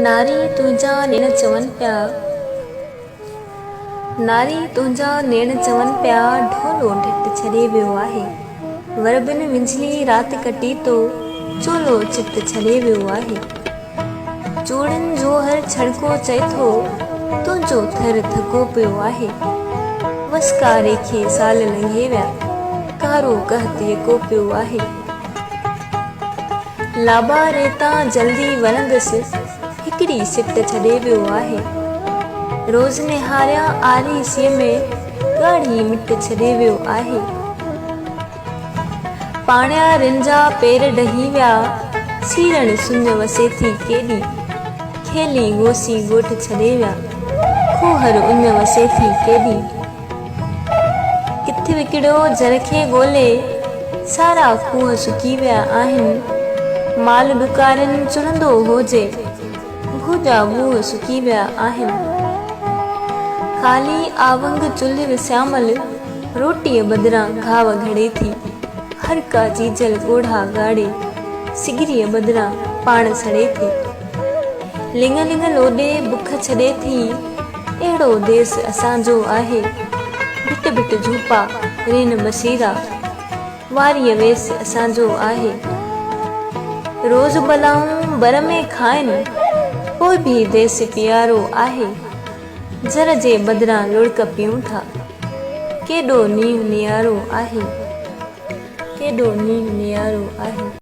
नारी तुंहिंजा नेण चवनि पिया, नारी तुंहिंजा नेण चवनि पिया, ढोलो ढिट छॾे वियो आहे। वर बिन विंझली राति कटी तो, चोलो चित छॾे वियो आहे। चूड़िन जो हर छड़को चए थो, तुंहिंजो थर थको पियो आहे। वसकारे खे साल लंघे विया, कारो कहत यको पियो आहे। लाबा रेता जल्दी वणंदसि, हिकिड़ी सिट छॾे वियो आहे। रोज़ निहारिया आरीसीअ में, ॻाढ़ी मिट छॾे वियो आहे। पाणियारिन जा पेर ॾही विया, सीरण सुञ वसे थी केॾी। खेली गोसी ॻोठ छॾे विया, खूहर उञ वसे थी केॾी। किथे विकिड़ियो जर खे ॻोल्हे, सारा खूह सुकी विया आहिनि। माल ॾुकारिन चुरंदो हुजे, भूजा मुंहं सुकी विया आहिनि। ख़ाली आवंग चुल्ह विसियामल, रोटीअ बदिरां घाव घड़े थी। हर का चीजल ॻोढ़ा ॻाड़े, सिगरीअ बदिरां पाण सड़े थी। लिंग लिंग लोॾे बुख छॾे थी, अहिड़ो देस असांजो आहे। भिट भिट झूपा रेन बसेरा, वारीअ वेस असांजो आहे। रोज़ बलाऊं बर में खाइनि, पोइ भी देस प्यारो आहे। जर जे बदिरां लुड़क पियूं था, केॾो नींहुं नियारो आहे, केॾो नींहुं नियारो आहे।